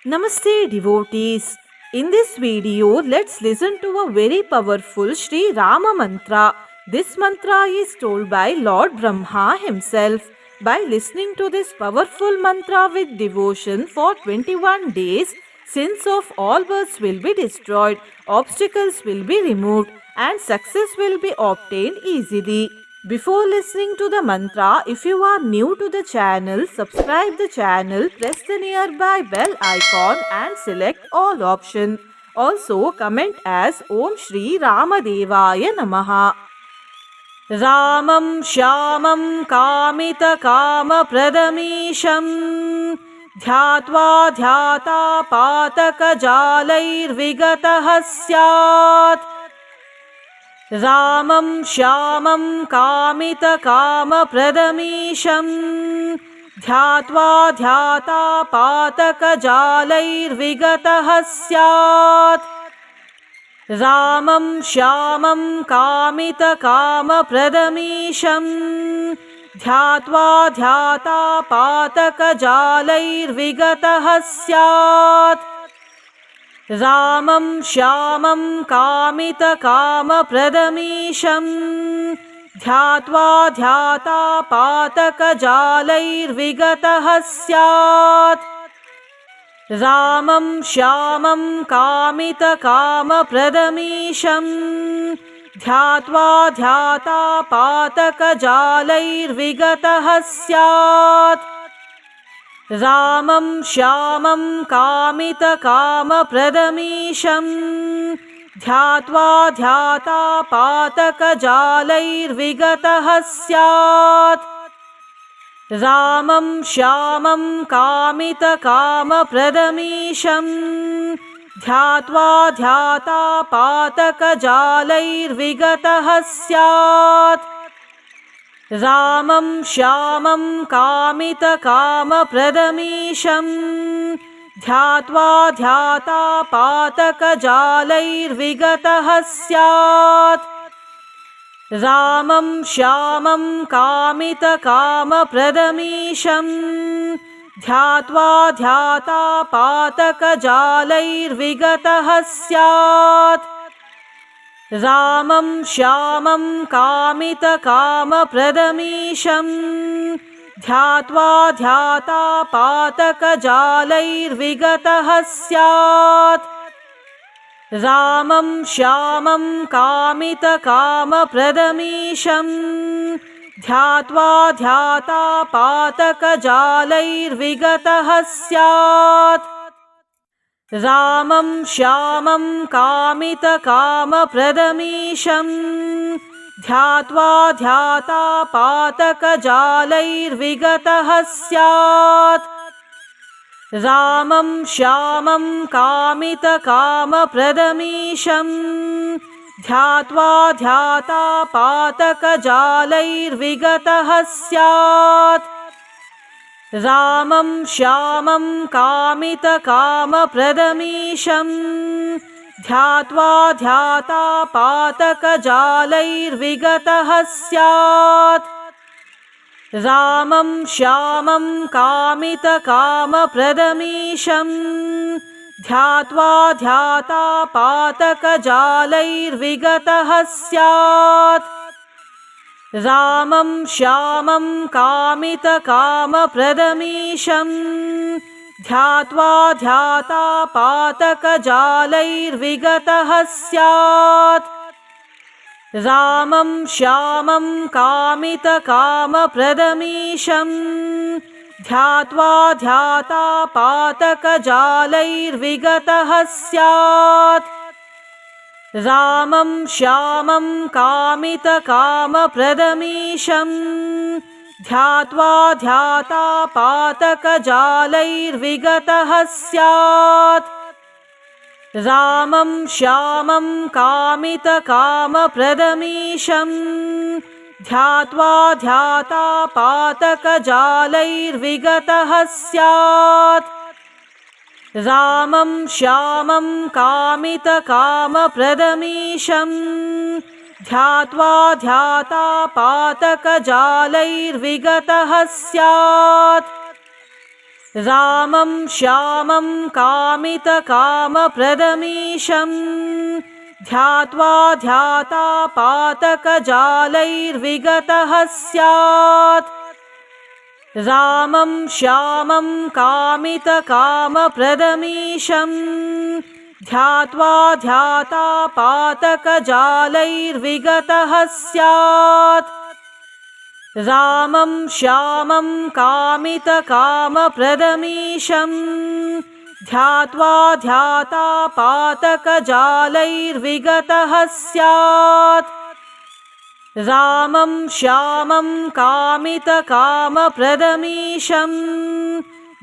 Namaste devotees. In this video, let's listen to a very powerful Sri Rama mantra. This mantra is told by Lord Brahma himself. By listening to this powerful mantra with devotion for 21 days, sins of all births will be destroyed, obstacles will be removed, and success will be obtained easily. Before listening to the mantra, if you are new to the channel, subscribe the channel, press the nearby bell icon and select all option. Also comment as Om Shri Ramadevaya Namaha. Ramam Shyamam Kamita Kama Pradamisham Dhyatva Dhyata Pataka Jalair Vigatah Syat Ramam Shyamam Kamita Kama Pradamisham Dhyatva Dhyata Pataka Jalair Vigatah Syat Ramam Shyamam Kamita Kama Pradamisham Dhyatva Dhyata Pataka Jalair Vigatah Syat Ramam Shyamam Kamita Kama Pradamisham Dhyatva Dhyata Pataka Jalair Vigatah Syat Ramam Shyamam Kamita Kama Pradamisham Dhyatva Dhyata Pataka Jalair Vigatah Syat Ramam Shyamam Kamita Kama Pradamisham Dhyatva Dhyata Pataka Jalair Vigatah Syat Ramam Shyamam Kamita Kama Pradamisham Dhyatva Dhyata Pataka Jalair Vigatah Syat Ramam Shyamam Kamita Kama Pradamisham Dhyatva Dhyata Pataka Jalair Vigatah Syat Ramam Shyamam Kamita Kama Pradamisham Dhyatva Dhyata Pataka Jalair Vigatah Syat Ramam Shyamam Kamita Kama Pradamisham Dhyatva Dhyata Pataka Jalair Vigatah Syat Ramam Shyamam Kamita Kama Pradamisham Dhyatva Dhyata Pataka Jalair Vigatah Syat Ramam Shyamam Kamita Kama Pradamisham Dhyatva Dhyata Pataka Jalair Vigatah Syat Ramam Shyamam Kamita Kama Pradamisham Dhyatva Dhyata Pataka Jalair Vigatah Syat Ramam Shyamam Kamita Kama Pradamisham Dhyatva Dhyata Pataka Jalair Vigatah Syat Ramam Shyamam Kamita Kama Pradamisham Dhyatva Dhyata Pataka Jalair Vigatah Syat Ramam Shyamam Kamita Kama Pradamisham Dhyatva Dhyata Pataka Jalair Vigatah Syat Ramam Shyamam Kamita Kama Pradamisham Dhyatva Dhyata Pataka Jalair Vigatah Syat Ramam Shyamam Kamita Kama Pradamisham Dhyatva Dhyata Pataka Jalair Vigatah Syat Ramam Shyamam Kamita Kama Pradamisham Dhyatva Dhyata Pataka Jalair Vigatah Syat Ramam Shyamam Kamita Kama Pradamisham Dhyatva Dhyata Pataka Jalair Vigatah Syat रामं श्यामं कामितकामप्रदमीशं ध्यात्वा ध्यातापातकजालैर्विगतः स्यात्। रामं श्यामं कामितकामप्रदमीशं ध्यात्वा ध्यातापातकजालैर्विगतः स्यात्। रामं श्यामं कामितकामप्रदमीशं ध्यात्वा ध्यातापातकजालैर्विगतः स्यात्। रामं श्यामं कामितकामप्रदमीशं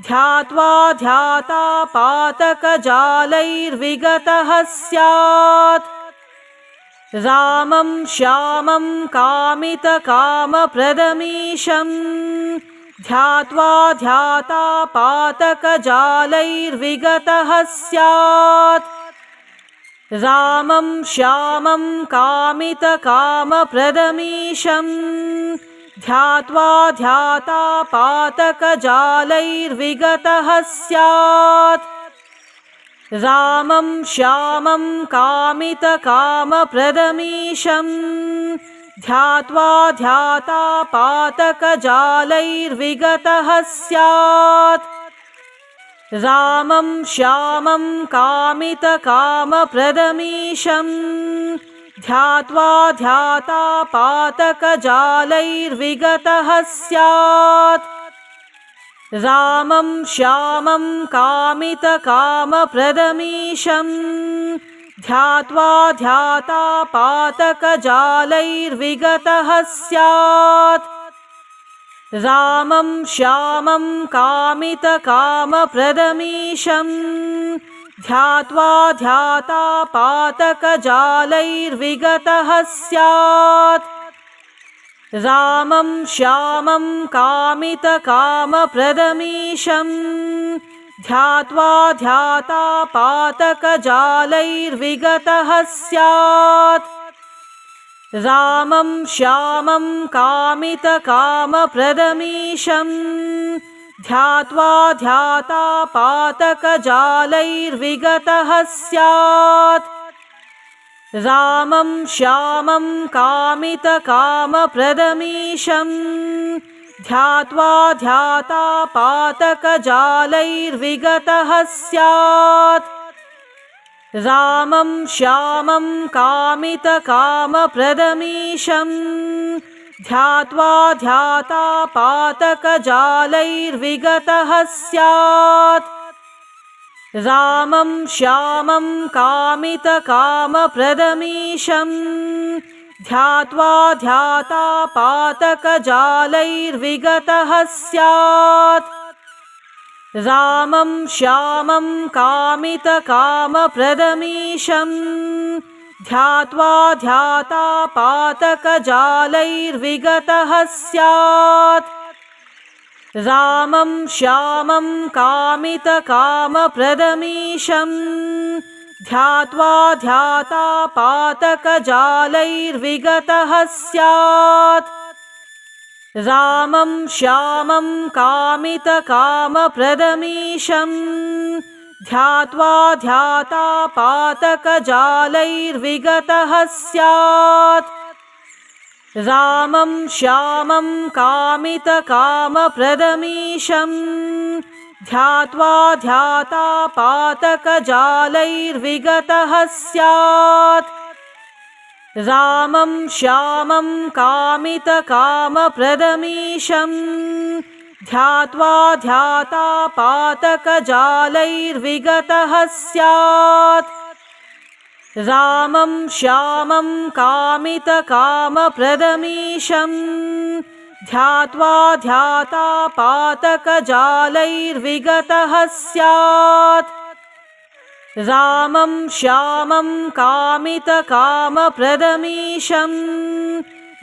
ध्यात्वा ध्यातापातकजालैर्विगतः स्यात्। रामं श्यामं कामितकामप्रदमीशं ध्यात्वा ध्यातापातकजालैर्विगतः स्यात्। रामं श्यामं कामितकामप्रदमीशं ध्यात्वा ध्यातापातकजालैर्विगतः स्यात्। रामं श्यामं कामितकामप्रदमीशं ध्यात्वा ध्यातापातकजालैर्विगतः स्यात्। रामं श्यामं कामितकामप्रदमीशं ध्यात्वा ध्यातापातकजालैर्विगतः स्यात्। रामं श्यामं कामितकामप्रदमीशं ध्यात्वा ध्यातापातकजालैर्विगतः स्यात्। रामं श्यामं कामितकामप्रदमीशं ध्यात्वा ध्यातापातकजालैर्विगतः स्यात्। रामं श्यामं कामितकामप्रदमीशं ध्यात्वा ध्यातापातकजालैर्विगतः स्यात्। रामं श्यामं कामितकामप्रदमीशं ध्यात्वा ध्यातापातकजालैर्विगतः स्यात्। रामं श्यामं कामितकामप्रदमीशं ध्यात्वा ध्यातापातकजालैर्विगतः स्यात्। रामं श्यामं कामितकामप्रदमीशं ध्यात्वा ध्यातापातकजालैर्विगतः स्यात्। रामं श्यामं कामितकामप्रदमीशं ध्यात्वा ध्यातापातकजालैर्विगतः स्यात्। रामं श्यामं कामितकामप्रदमीशं ध्यात्वा ध्यातापातकजालैर्विगतः स्यात्। रामं श्यामं कामितकामप्रदमीशं ध्यात्वा ध्यातापातकजालैर्विगतः स्यात्। रामं श्यामं कामितकामप्रदमीशं ध्यात्वा ध्यातापातकजालैर्विगतः स्यात्। रामं श्यामं कामितकामप्रदमीशं ध्यात्वा ध्यातापातकजालैर्विगतः स्यात्। रामं श्यामं कामितकामप्रदमीशं ध्यात्वा ध्यातापातकजालैर्विगतः स्यात्। रामं श्यामं कामितकामप्रदमीशं ध्यात्वा ध्यातापातकजालैर्विगतः स्यात्। रामं श्यामं कामितकामप्रदमीशं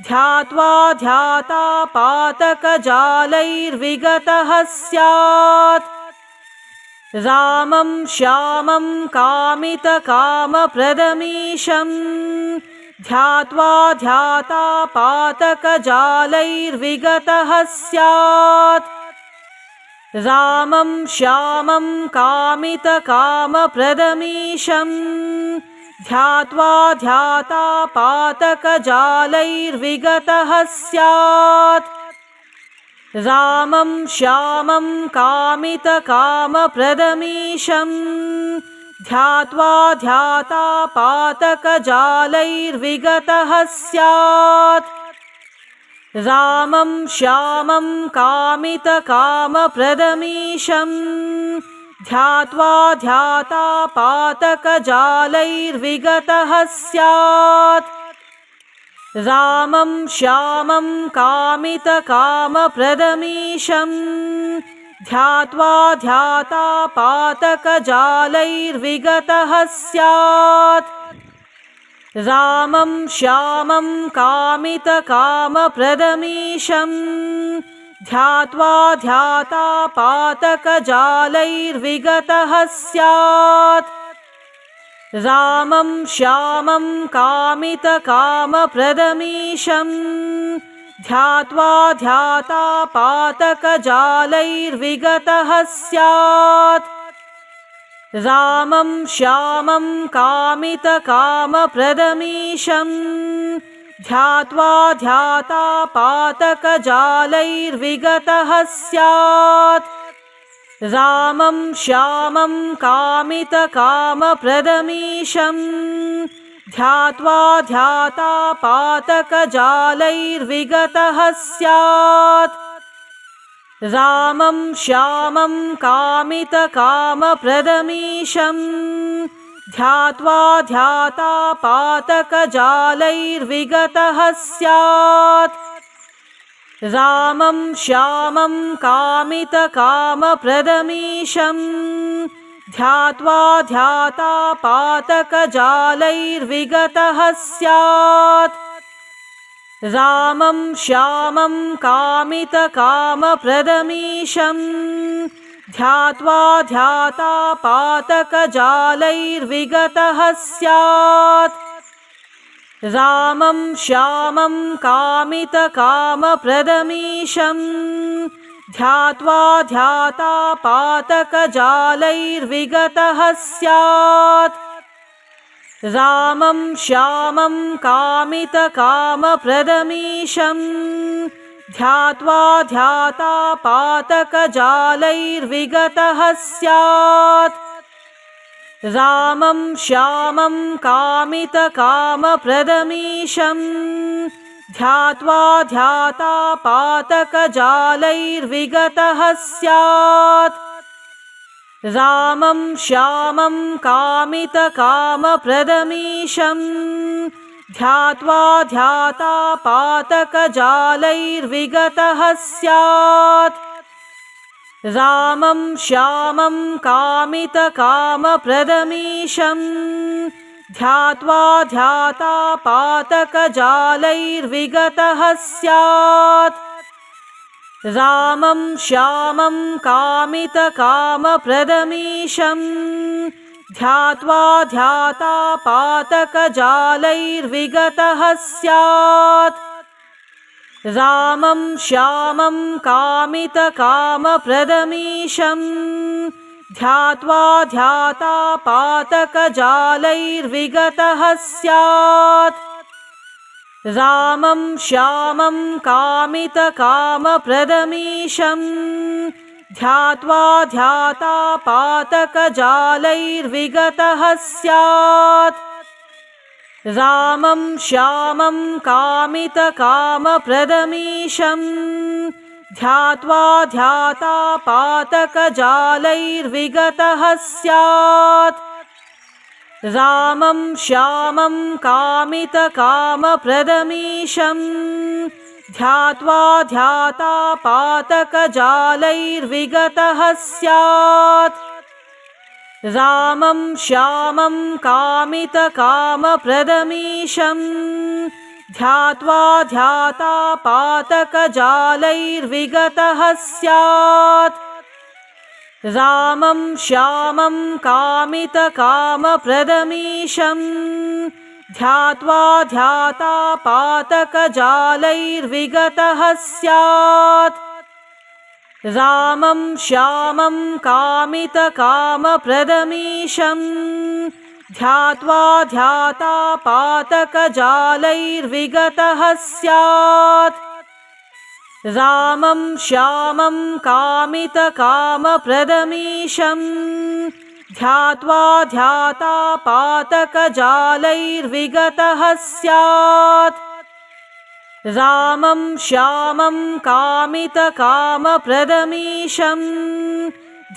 ध्यात्वा ध्यातापातकजालैर्विगतः स्यात्। रामं श्यामं कामितकामप्रदमीशं ध्यात्वा ध्यातापातकजालैर्विगतः स्यात्। रामं श्यामं कामितकामप्रदमीशं ध्यात्वा ध्यातापातकजालैर्विगतः स्यात्। रामं श्यामं कामितकामप्रदमीशं ध्यात्वा ध्यातापातकजालैर्विगतः स्यात्। रामं श्यामं कामितकामप्रदमीशं ध्यात्वा ध्यातापातकजालैर्विगतः स्यात्। रामं श्यामं कामितकामप्रदमीशं ध्यात्वा ध्यातापातकजालैर्विगतः स्यात्। रामं श्यामं कामितकामप्रदमीशं ध्यात्वा ध्यातापातकजालैर्विगतः स्यात्। रामं श्यामं कामितकामप्रदमीशं ध्यात्वा ध्यातापातकजालैर्विगतः स्यात्। रामं श्यामं कामितकामप्रदमीशं ध्यात्वा ध्यातापातकजालैर्विगतः स्यात्। रामं श्यामं कामितकामप्रदमीशं ध्यात्वा ध्यातापातकजालैर्विगतः स्यात्। रामं श्यामं कामितकामप्रदमीशं ध्यात्वा ध्यातापातकजालैर्विगतः स्यात्। रामं श्यामं कामितकामप्रदमीशं ध्यात्वा ध्यातापातकजालैर्विगतः स्यात्। रामं श्यामं कामितकामप्रदमीशं ध्यात्वा ध्यातापातकजालैर्विगतः स्यात्। रामं श्यामं कामितकामप्रदमीशं ध्यात्वा ध्यातापातकजालैर्विगतः स्यात्। रामं श्यामं कामितकामप्रदमीशं ध्यात्वा ध्यातापातकजालैर्विगतः स्यात्। रामं श्यामं कामितकामप्रदमीशं ध्यात्वा ध्यातापातकजालैर्विगतः स्यात्। रामं श्यामं कामितकामप्रदमीशं ध्यात्वा ध्यातापातकजालैर्विगतः स्यात्। रामं श्यामं कामितकामप्रदमीशं ध्यात्वा ध्यातापातकजालैर्विगतः स्यात्। रामं श्यामं कामितकामप्रदमीशं ध्यात्वा ध्यातापातकजालैर्विगतः स्यात्। रामं श्यामं कामितकामप्रदमीशं ध्यात्वा ध्यातापातकजालैर्विगतः स्यात्। रामं श्यामं कामितकामप्रदमीशं ध्यात्वा ध्यातापातकजालैर्विगतः स्यात्। रामं श्यामं कामितकामप्रदमीशं ध्यात्वा ध्यातापातकजालैर्विगतः स्यात्। रामं श्यामं कामितकामप्रदमीशं ध्यात्वा ध्यातापातकजालैर्विगतः स्यात्। रामं श्यामं कामितकामप्रदमीशं ध्यात्वा ध्यातापातकजालैर्विगतः स्यात्। रामं श्यामं कामितकामप्रदमीशं ध्यात्वा ध्यातापातकजालैर्विगतः स्यात्। रामं श्यामं कामितकामप्रदमीशं ध्यात्वा ध्यातापातकजालैर्विगतः स्यात्। रामं श्यामं कामितकामप्रदमीशं ध्यात्वा ध्यातापातकजालैर्विगतः स्यात्। रामं श्यामं कामितकामप्रदमीशं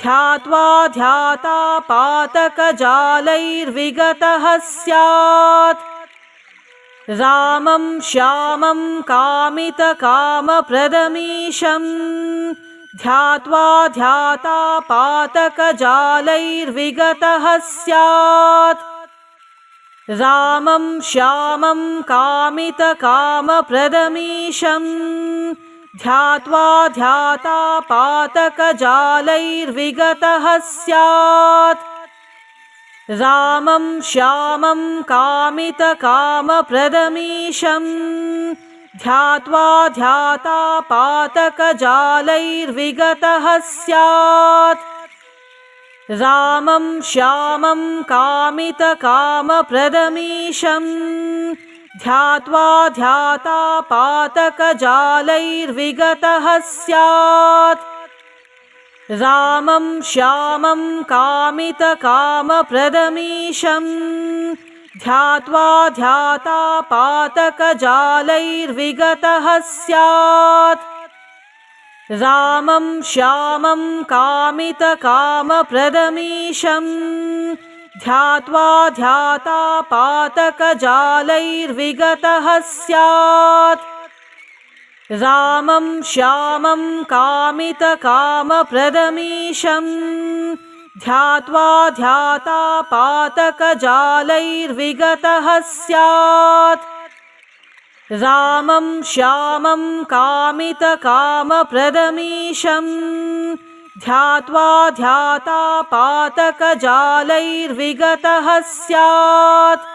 ध्यात्वा ध्यातापातकजालैर्विगतः स्यात्। रामं श्यामं कामितकामप्रदमीशं ध्यात्वा ध्यातापातकजालैर्विगतः स्यात्। रामं श्यामं कामितकामप्रदमीशं ध्यात्वा ध्यातापातकजालैर्विगतः स्यात्। रामं श्यामं कामितकामप्रदमीशं ध्यात्वा ध्यातापातकजालैर्विगतः स्यात्। रामं श्यामं कामितकामप्रदमीशं ध्यात्वा ध्यातापातकजालैर्विगतः स्यात्। रामं श्यामं कामितकामप्रदमीशं ध्यात्वा ध्यातापातकजालैर्विगतः स्यात्। रामं श्यामं कामितकामप्रदमीशं ध्यात्वा ध्यातापातकजालैर्विगतः स्यात्। रामं श्यामं कामितकामप्रदमीशं ध्यात्वा ध्यातापातकजालैर्विगतः स्यात्। रामं श्यामं कामितकामप्रदमीशं ध्यात्वा ध्यातापातकजालैर्विगतः स्यात्।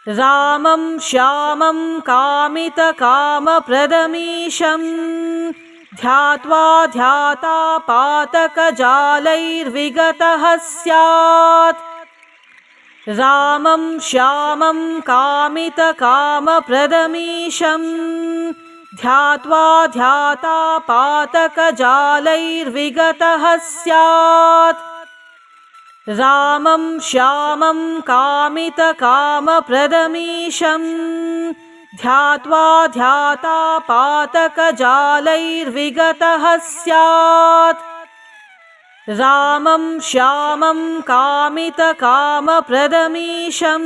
रामं श्यामं कामितकामप्रदमीशं ध्यात्वा ध्यातापातकजालैर्विगतः स्यात्। रामं श्यामं कामितकामप्रदमीशं ध्यात्वा ध्यातापातकजालैर्विगतः स्यात्। रामं श्यामं कामितकामप्रदमीशं ध्यात्वा ध्यातापातकजालैर्विगतः स्यात्। रामं श्यामं कामितकामप्रदमीशं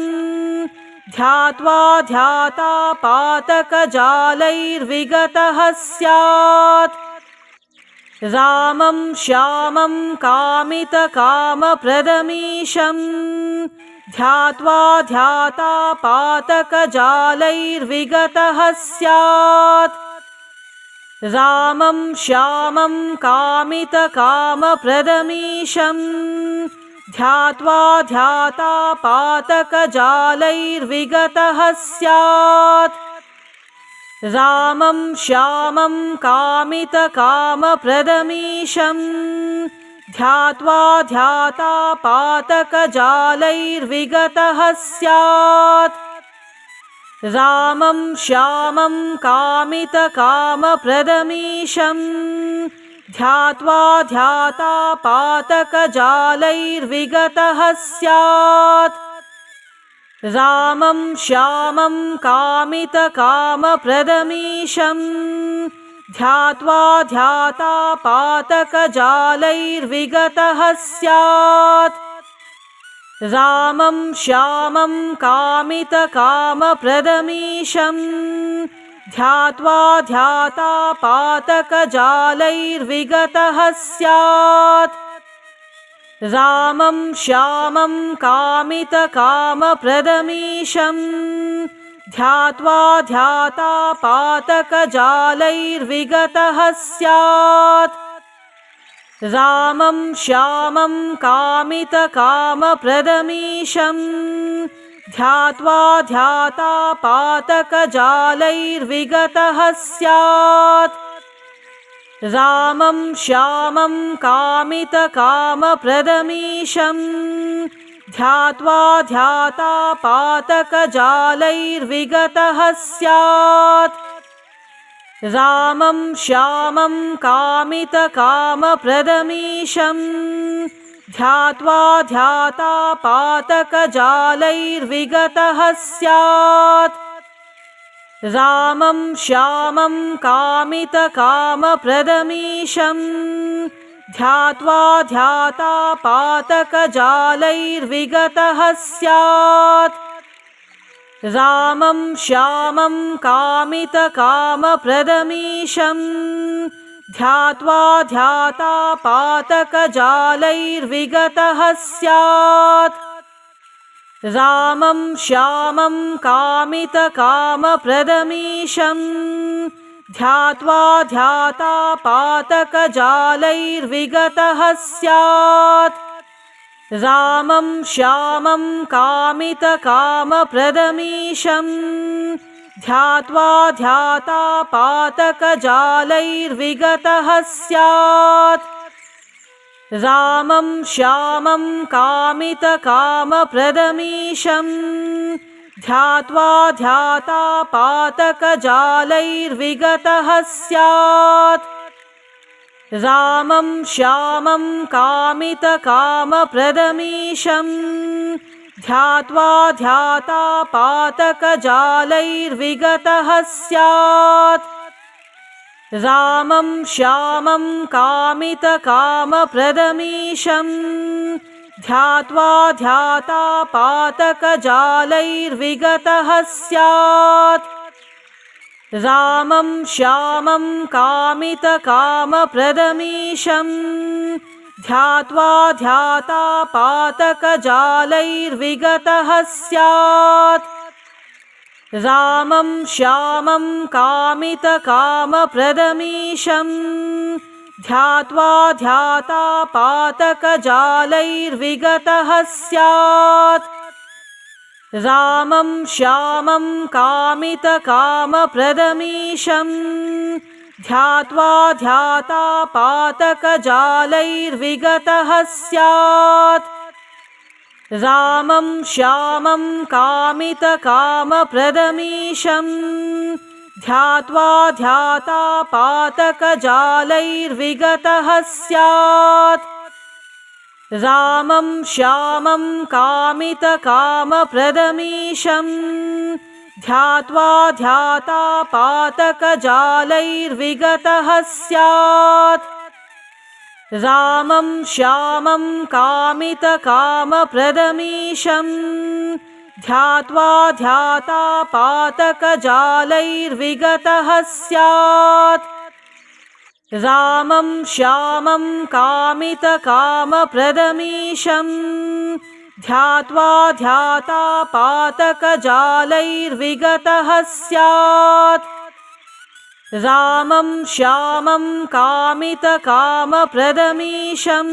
ध्यात्वा ध्यातापातकजालैर्विगतः स्यात्। रामं श्यामं कामितकामप्रदमीशं ध्यात्वा ध्यातापातकजालैर्विगतः स्यात्। रामं श्यामं कामितकामप्रदमीशं ध्यात्वा ध्यातापातकजालैर्विगतः स्यात्। रामं श्यामं कामितकामप्रदमीशं ध्यात्वा ध्यातापातकजालैर्विगतः स्यात्। रामं श्यामं कामितकामप्रदमीशं ध्यात्वा ध्यातापातकजालैर्विगतः स्यात्। रामं श्यामं कामितकामप्रदमीशं ध्यात्वा ध्यातापातकजालैर्विगतः स्यात्। रामं श्यामं कामितकामप्रदमीशं ध्यात्वा ध्यातापातकजालैर्विगतः स्यात्। रामं श्यामं कामितकामप्रदमीशं ध्यात्वा ध्यातापातकजालैर्विगतः स्यात्। रामं श्यामं कामितकामप्रदमीशं ध्यात्वा ध्यातापातकजालैर्विगतः स्यात्। रामं श्यामं कामितकामप्रदमीशं ध्यात्वा ध्याता पातकजालैर्विगतः स्यात्। रामं श्यामं कामितकामप्रदमीशं ध्यात्वा ध्याता पातकजालैर्विगतः स्यात्। रामं श्यामं कामितकामप्रदमीशं ध्यात्वा ध्याता पातकजालैर्विगतः स्यात्। रामं श्यामं कामितकामप्रदमीशं ध्यात्वा ध्याता पातकजालैर्विगतः स्यात्। रामं श्यामं कामितकामप्रदमीशं ध्यात्वा ध्याता पातकजालैर्विगतः स्यात्। रामं श्यामं कामितकामप्रदमीशं ध्यात्वा ध्याता पातकजालैर्विगतः स्यात्। रामं श्यामं कामितकामप्रदमीशं ध्यात्वा ध्याता पातकजालैर्विगतः स्यात्। रामं श्यामं कामितकामप्रदमीशं ध्यात्वा ध्याता पातकजालैर्विगतः स्यात्। रामं श्यामं कामितकामप्रदमीशं ध्यात्वा ध्याता पातकजालैर्विगतः स्यात्। रामं श्यामं कामितकामप्रदमीशं ध्यात्वा ध्याता पातकजालैर्विगतः स्यात्। रामं श्यामं कामितकामप्रदमीशं ध्यात्वा ध्याता पातकजालैर्विगतः स्यात्। रामं श्यामं कामितकामप्रदमीशं ध्यात्वा ध्याता पातकजालैर्विगतः स्यात्। रामं श्यामं कामितकामप्रदमीशं ध्यात्वा ध्याता पातकजालैर्विगतः स्यात्। रामं श्यामं कामितकामप्रदमीशं ध्यात्वा ध्याता पातकजालैर्विगतः स्यात्। रामं श्यामं कामितकामप्रदमीशं ध्यात्वा ध्याता पातकजालैर्विगतः स्यात्। रामं श्यामं कामितकामप्रदमीशं ध्यात्वा ध्याता पातकजालैर्विगतः स्यात्। रामं श्यामं कामितकामप्रदमीशं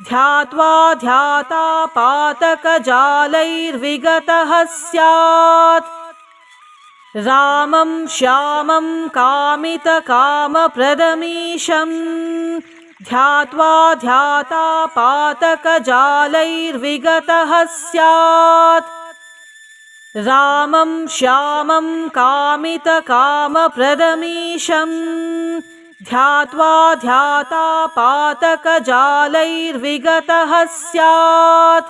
ध्यात्वा ध्याता पातकजालैर्विगतः स्यात्। रामं श्यामं कामितकामप्रदमीशं ध्यात्वा ध्याता पातकजालैर्विगतः स्यात्। रामं श्यामं कामितकामप्रदमीशं ध्यात्वा ध्याता पातकजालैर्विगतः स्यात्।